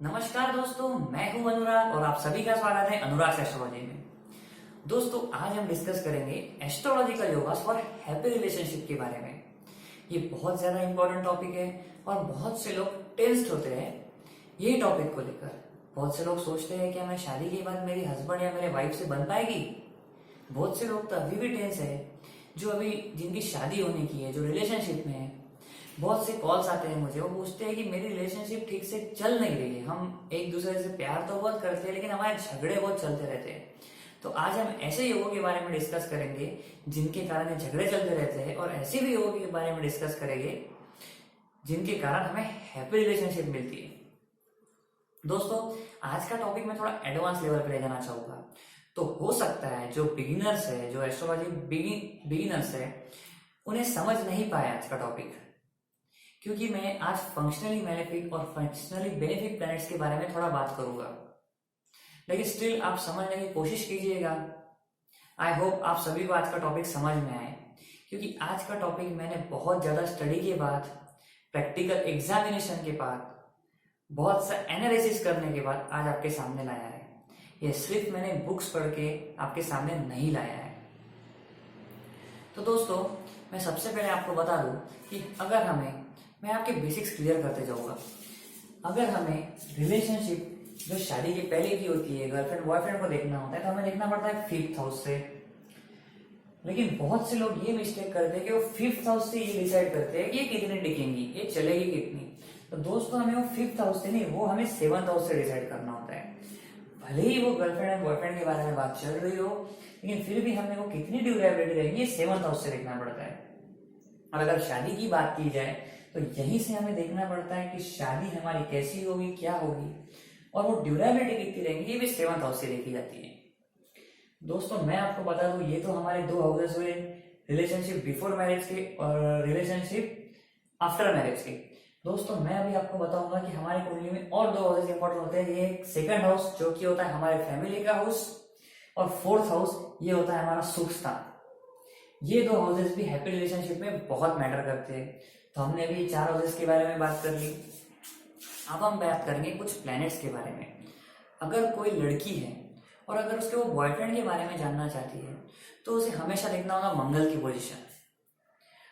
नमस्कार दोस्तों, मैं हूं अनुराग और आप सभी का स्वागत है अनुराग एस्ट्रोलॉजी में। दोस्तों, आज हम डिस्कस करेंगे astrological yogas for happy relationship के बारे में। ये बहुत ज्यादा इंपॉर्टेंट टॉपिक है और बहुत से लोग टेंस्ड होते हैं यही टॉपिक को लेकर। बहुत से लोग सोचते हैं कि मैं शादी के बाद मेरी हस्बैंड या मेरे वाइफ से बन पाएगी। बहुत से लोग तो अभी भी टेंस है, जो अभी जिनकी शादी होने की है, जो रिलेशनशिप में है। बहुत से कॉल्स आते हैं मुझे, वो पूछते हैं कि मेरी रिलेशनशिप ठीक से चल नहीं रही है। हम एक दूसरे से प्यार तो बहुत करते हैं लेकिन हमारे झगड़े बहुत चलते रहते हैं। तो आज हम ऐसे योगों के बारे में डिस्कस करेंगे जिनके कारण ये झगड़े चलते रहते हैं, और ऐसे भी योगों के बारे में डिस्कस करेंगे जिनके कारण हमें हैप्पी रिलेशनशिप मिलती है। दोस्तों, आज का टॉपिक मैं थोड़ा एडवांस लेवल पे ले जाना चाहूंगा। तो हो सकता है जो बिगिनर्स है, जो एस्ट्रोलॉजी बिगिनर्स है, उन्हें समझ नहीं पाया आज का टॉपिक, क्योंकि मैं आज फंक्शनली मैलेफिक और फंक्शनली बेनिफिक प्लैनेट्स के बारे में थोड़ा बात करूंगा। लेकिन स्टिल आप समझने की कोशिश कीजिएगा। आई होप आप सभी को आज का टॉपिक समझ में आए, क्योंकि आज का टॉपिक मैंने बहुत ज्यादा स्टडी के बाद, प्रैक्टिकल एग्जामिनेशन के बाद, बहुत सा एनालिसिस करने के बाद आज आपके सामने लाया है। ये सिर्फ मैंने बुक्स पढ़ के आपके सामने नहीं लाया है। तो दोस्तों, मैं सबसे पहले आपको बता दूं कि मैं आपके बेसिक्स क्लियर करते जाऊंगा। अगर हमें रिलेशनशिप जो शादी के पहले की होती है, गर्लफ्रेंड बॉयफ्रेंड को देखना होता है, तो हमें देखना पड़ता है 5th हाउस से। लेकिन बहुत से लोग ये मिस्टेक करते हैं कि वो 5th हाउस से ये डिसाइड करते हैं कि ये कितनी टिकेंगी, ये चलेगी कितनी। तो दोस्तों, हमें वो 5th हाउस से नहीं, वो हमें 7th हाउस से डिसाइड करना होता है। भले ही वो गर्लफ्रेंड एंड बॉयफ्रेंड के बारे में बात चल रही हो, लेकिन फिर भी हमें वो कितनी ड्यूरेबिलिटी रहेगी, ये 7th हाउस से देखना पड़ता है। और अगर शादी की बात की जाए तो यहीं से हमें देखना पड़ता है कि शादी हमारी कैसी होगी, क्या होगी, और वो ड्यूरेबिलिटी कितनी रहेगी, ये भी 7th हाउस से देखी जाती है। दोस्तों, मैं आपको बता दूं, ये तो हमारे दो हाउसेस हुए, रिलेशनशिप बिफोर मैरिज के और रिलेशनशिप आफ्टर मैरिज के। दोस्तों, मैं अभी आपको बताऊंगा कि हमारी कुंडली में और दो हाउसेस इंपॉर्टेंट होते हैं। ये 2nd हाउस जो कि होता है हमारे फैमिली का हाउस, और 4th हाउस ये होता है हमारा सुख स्थान। ये दो हाउसेस भी हैप्पी रिलेशनशिप में बहुत मैटर करते हैं। तो हमने अभी 4 हाउसेस के बारे में बात कर ली। अब हम बात करेंगे कुछ प्लैनेट्स के बारे में। अगर कोई लड़की है और अगर उसके वो बॉयफ्रेंड के बारे में जानना चाहती है, तो उसे हमेशा देखना होगा मंगल की पोजीशन।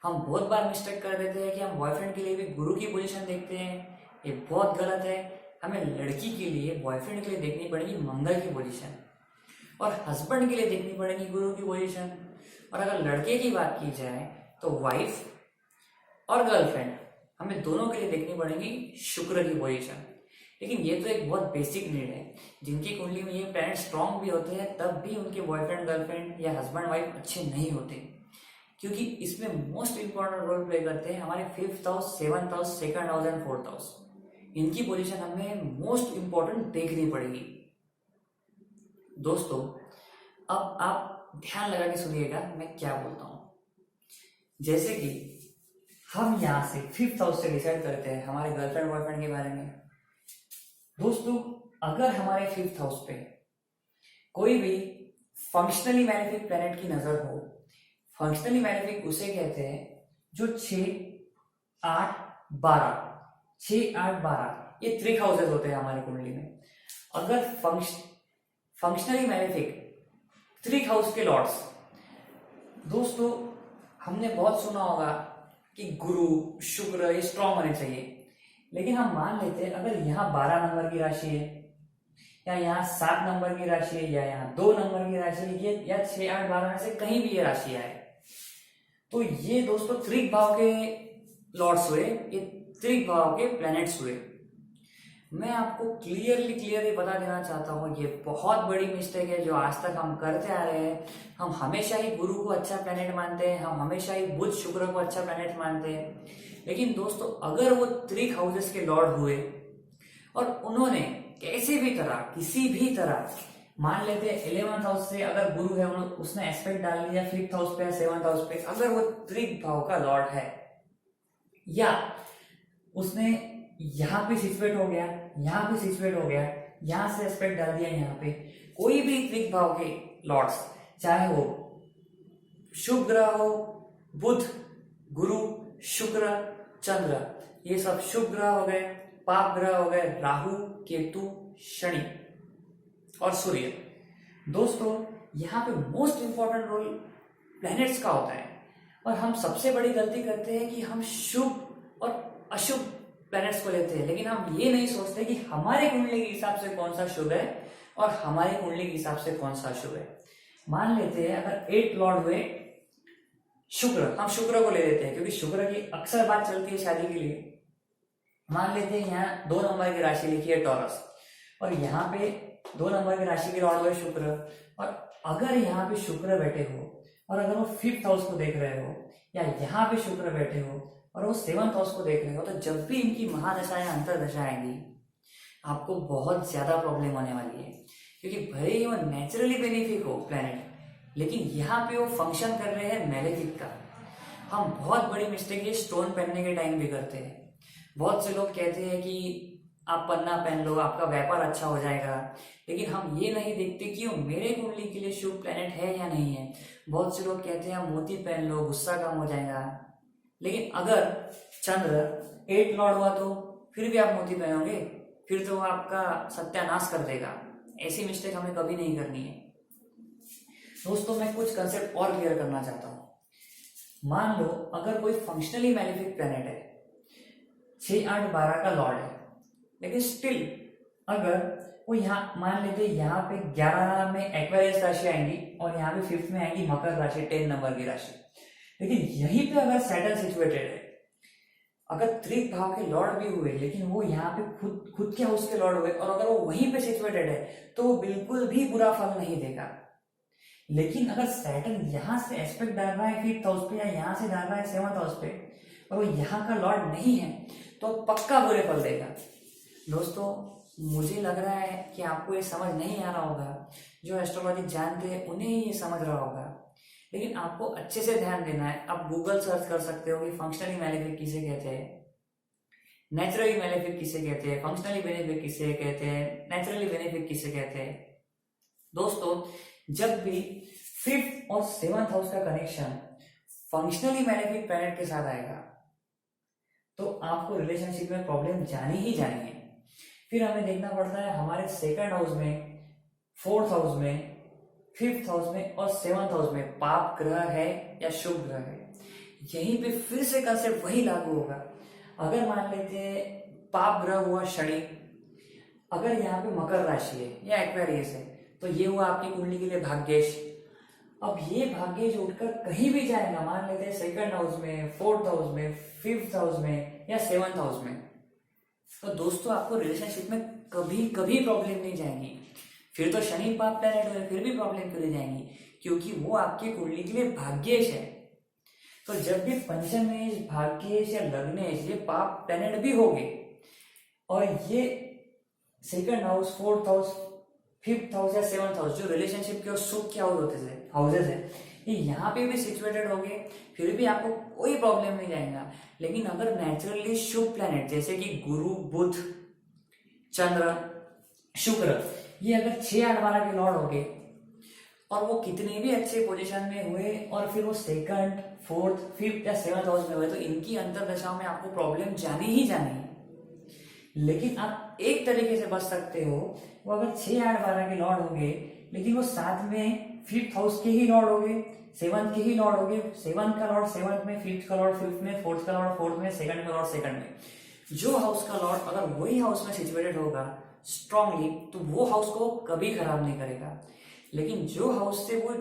हम बहुत बार मिस्टेक कर देते हैं कि हम बॉयफ्रेंड के लिए भी गुरु की पोजीशन देखते हैं। ये बहुत गलत है। हमें लड़की के लिए, बॉयफ्रेंड के लिए देखनी पड़ेगी मंगल की पोजीशन, और हस्बैंड के लिए देखनी पड़ेगी गुरु की पोजीशन। और अगर लड़के की बात की जाए तो वाइफ और गर्लफ्रेंड, हमें दोनों के लिए देखनी पड़ेगी शुक्र की पोजीशन। लेकिन ये तो एक बहुत बेसिक नीड है। जिनकी कुंडली में ये प्लैनेट स्ट्रांग भी होते हैं, तब भी उनके बॉयफ्रेंड गर्लफ्रेंड या हस्बैंड वाइफ अच्छे नहीं होते, क्योंकि इसमें मोस्ट इंपॉर्टेंट रोल प्ले करते हैं हमारे 5th house, 7th house, 2nd house and 4th house. इनकी पोजीशन हमें मोस्ट इंपॉर्टेंट देखनी पड़ेगी। दोस्तों, अब आप ध्यान लगा के सुनिएगा मैं क्या बोलता हूं। जैसे कि हम यहां से 5th हाउस से डिसाइड करते हैं हमारे गर्लफ्रेंड बॉयफ्रेंड के बारे में। दोस्तों, अगर हमारे 5th हाउस पे कोई भी फंक्शनली मैलेफिक प्लैनेट की नजर हो, फंक्शनली मैलेफिक उसे कहते हैं जो 6, 8, 12, 6, 8, 12 ये 3 हाउसेस होते हैं हमारी कुंडली में। अगर फंक्शनली मैलेफिक 3 हाउस के लॉर्ड्स, दोस्तों हमने बहुत सुना होगा कि गुरु शुक्र ये स्ट्रांग होने चाहिए। लेकिन हम मान लेते हैं अगर यहाँ 12 नंबर की राशि है, या यहाँ 7 नंबर की राशि है, या यहाँ 2 नंबर की राशि है, या 6, 8, 12 में से कहीं भी ये राशि आए, तो ये दोस्तों 3 भाव के लॉर्ड्स हुए, ये 3 भाव के प्लैनेट्स हुए। मैं आपको क्लियरली बता देना चाहता हूँ, ये बहुत बड़ी मिस्टेक है जो आज तक हम करते आ रहे हैं। हम हमेशा ही गुरु को अच्छा प्लैनेट मानते हैं, हम हमेशा ही बुध शुक्र को अच्छा प्लैनेट मानते हैं। लेकिन दोस्तों, अगर वो 3 हाउसेस के लॉर्ड हुए और उन्होंने कैसे भी तरह, किसी भी तरह, मान लेते हैं 11th हाउस से अगर गुरु है, उसने एस्पेक्ट डाल दिया 5th हाउस पे या 7th हाउस पे, अगर वो 3 भाव का लॉर्ड है, या उसने यहाँ पे सिचुएट हो गया, यहाँ पे सिचुएट हो गया, यहाँ से एस्पेक्ट डाल दिया, यहाँ पे कोई भी 3 भाव के लॉर्ड्स, चाहे वो शुभ ग्रह हो, बुध, गुरु, शुक्र, चंद्र, ये सब शुभ ग्रह हो गए, पाप ग्रह हो गए राहु, केतु, शनि और सूर्य। दोस्तों यहाँ पे मोस्ट इंपॉर्टेंट रोल प्लैनेट्स का होता है और हम सबसे बड़ी गलती करते हैं कि हम शुभ और अशुभ प्लैनेट्स को लेते हैं, लेकिन हम ये नहीं सोचते कि हमारे कुंडली के हिसाब से कौन सा शुभ है और हमारे कुंडली के हिसाब से कौन सा अशुभ है। मान लेते हैं अगर 8 लॉर्ड हुए शुक्र, हम शुक्र को ले लेते हैं क्योंकि शुक्र की अक्सर बात चलती है शादी के लिए। मान लेते हैं यहाँ 2 नंबर की राशि लिखी है टॉरस और यहाँ पे 2 नंबर की राशि के लॉर्ड हुए शुक्र, और अगर यहाँ पे शुक्र बैठे हो और अगर वो 5th हाउस को देख रहे हो या यहाँ पे शुक्र बैठे हो और वो 7th हाउस को देख रहे हो, तो जब भी इनकी महादशा या अंतरदशा आएंगी आपको बहुत ज्यादा प्रॉब्लम होने वाली है, क्योंकि भले ही वो नेचुरली बेनिफिक हो प्लैनेट, लेकिन यहाँ पे वो फंक्शन कर रहे हैं मैलेफिक का। हम बहुत बड़ी मिस्टेक ये स्टोन पहनने के टाइम भी करते हैं। बहुत से लोग कहते हैं कि आप पन्ना पहन लो आपका व्यापार अच्छा हो जाएगा, लेकिन हम ये नहीं देखते कि वो मेरे कुंडली के लिए शुभ प्लैनेट है या नहीं है। बहुत से लोग कहते हैं आप मोती पहन लो गुस्सा कम हो जाएगा, लेकिन अगर चंद्र 8 लॉर्ड हुआ तो फिर भी आप मोती पहनोगे, फिर तो वो आपका सत्यानाश कर देगा। ऐसी मिस्टेक हमें कभी नहीं करनी है। दोस्तों मैं कुछ कंसेप्ट और क्लियर करना चाहता हूं। मान लो अगर कोई फंक्शनली मैलेफिक प्लैनेट है, 6, 8, 12 का लॉर्ड है, लेकिन स्टिल अगर वो यहाँ मान लेते यहाँ पे 11 में एक्वेरियस राशि आएंगी और यहाँ पे 5th में आएंगी मकर राशि, 10 नंबर की राशि, लेकिन यहीं पे अगर सैटर्न सिचुएटेड है, अगर त्रिक भाव के लॉर्ड भी हुए लेकिन वो यहाँ पे खुद के हाउस के लॉर्ड हुए और अगर वो वहीं पे सिचुएटेड है तो वो बिल्कुल भी बुरा फल नहीं देगा। लेकिन अगर सैटर्न यहाँ से एस्पेक्ट डाल रहा है 5th हाउस पे या यहाँ से डाल रहा है 7th हाउस पे और वो यहाँ का लॉर्ड नहीं है तो पक्का बुरे फल देगा। दोस्तों मुझे लग रहा है कि आपको ये समझ नहीं आ रहा होगा, जो एस्ट्रोलॉजी जानते हैं उन्हें ही ये समझ रहा होगा, लेकिन आपको अच्छे से ध्यान देना है। आप गूगल सर्च कर सकते हो कि फंक्शनली मैलेफिक किसे कहते हैं, नेचुरली मैलेफिक किसे कहते हैं, फंक्शनली बेनिफिक किसे कहते हैं, नेचुरली बेनिफिक किसे कहते हैं। दोस्तों जब भी 5th और 7th हाउस का कनेक्शन फंक्शनली मैलेफिक प्लैनेट के साथ आएगा तो आपको रिलेशनशिप में प्रॉब्लम जानी ही जानी है। फिर हमें देखना पड़ता है हमारे 2nd हाउस में, 4th हाउस में, 5th हाउस में और 7th हाउस में पाप ग्रह है या शुभ ग्रह है। यहीं पे फिर से कंसेप्ट वही लागू होगा। अगर मान लेते हैं पाप ग्रह हुआ शनि, अगर यहाँ पे मकर राशि है या एक्वेरियस है तो ये हुआ आपकी कुंडली के लिए भाग्येश। अब ये भाग्येश उठकर कहीं भी जाएगा, मान लेते हैं 2nd हाउस में, 4th हाउस में, 5th हाउस में या 7th हाउस में, तो दोस्तों आपको रिलेशनशिप में कभी कभी प्रॉब्लम नहीं जाएंगी। फिर तो शनि पाप प्लैनेट हुए फिर भी प्रॉब्लम क्यों नहीं जाएंगी, क्योंकि वो आपकी कुंडली के लिए भाग्येश है। तो जब भी पंचमेश, भाग्येश या लग्नेश ये पाप प्लैनेट भी होंगे और ये 2nd house, 4th house, 5th house या 7th हाउस जो रिलेशनशिप के और सुख के हाउसेज है, ये यहाँ पे भी सिचुएटेड होंगे फिर भी आपको कोई प्रॉब्लम नहीं जाएगा। लेकिन अगर नेचुरली शुभ प्लैनेट जैसे कि गुरु, बुध, चंद्र, शुक्र ये अगर 6, 8, 12 के लॉर्ड होंगे और वो कितने भी अच्छे पोजीशन में हुए और फिर वो 2nd, 4th, 5th या 7th हाउस में हुए तो इनकी अंतरदशा में आपको प्रॉब्लम जानी ही जानी है। लेकिन आप एक तरीके से बच सकते हो, वो अगर 6, 8, 12 के लॉर्ड होंगे लेकिन वो साथ में 5th हाउस के ही लॉर्ड होंगे, 7th के ही लॉर्ड होंगे, 7th का लॉर्ड 7th में, 5th का लॉर्ड 5th में, 4th का लॉर्ड 4th में, 2nd का लॉर्ड 2nd में। जो हाउस का लॉर्ड अगर वही हाउस में सिचुएटेड होगा स्ट्रांगली तो वो हाउस को कभी खराब नहीं करेगा। लेकिन जो हाउस से वो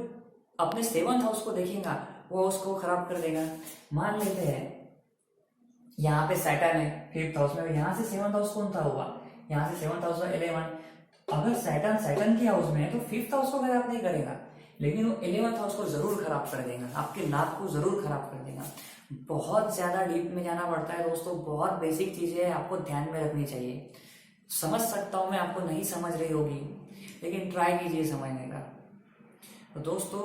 अपने 7th हाउस को देखेगा वो हाउस को खराब कर देगा। मान लेते हैं यहाँ पे सैटर्न है 5th हाउस में, यहाँ से 7th हाउस कौन था हुआ, यहाँ से 7th हाउस 11। अगर सैटर्न के हाउस में है तो 5th हाउस को खराब नहीं करेगा, लेकिन वो 11th हाउस को जरूर खराब कर देगा, आपके लाभ को जरूर खराब कर देगा। बहुत ज्यादा डीप में जाना पड़ता है दोस्तों, बहुत बेसिक चीजें आपको ध्यान में रखनी चाहिए। समझ सकता हूं मैं आपको नहीं समझ रही होगी, लेकिन ट्राई कीजिए समझने का। तो दोस्तों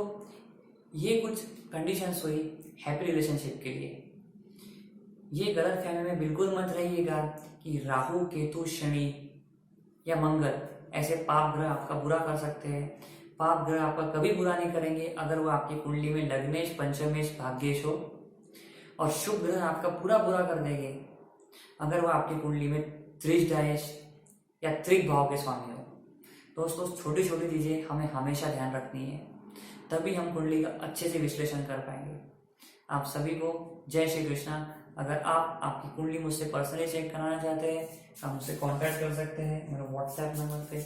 ये कुछ कंडीशंस हुई हैप्पी रिलेशनशिप के लिए। ये गलत फहमी में बिल्कुल मत रहिएगा कि राहु, केतु, शनि या मंगल ऐसे पाप ग्रह आपका बुरा कर सकते हैं। पाप ग्रह आपका कभी बुरा नहीं करेंगे अगर वो आपकी कुंडली में लग्नेश, पंचमेश, भाग्येश हो, और शुभ ग्रह आपका पूरा बुरा कर देंगे अगर वो आपकी कुंडली में त्रिजडायश या त्रिक भाव के स्वामी हो। दोस्तों छोटी छोटी चीजें हमें हमेशा ध्यान रखनी है, तभी हम कुंडली का अच्छे से विश्लेषण कर पाएंगे। आप सभी को जय श्री कृष्णा। अगर आप आपकी कुंडली मुझसे पर्सनली चेक कराना चाहते हैं तो आप मुझसे कांटेक्ट कर सकते हैं मेरे व्हाट्सएप नंबर पे।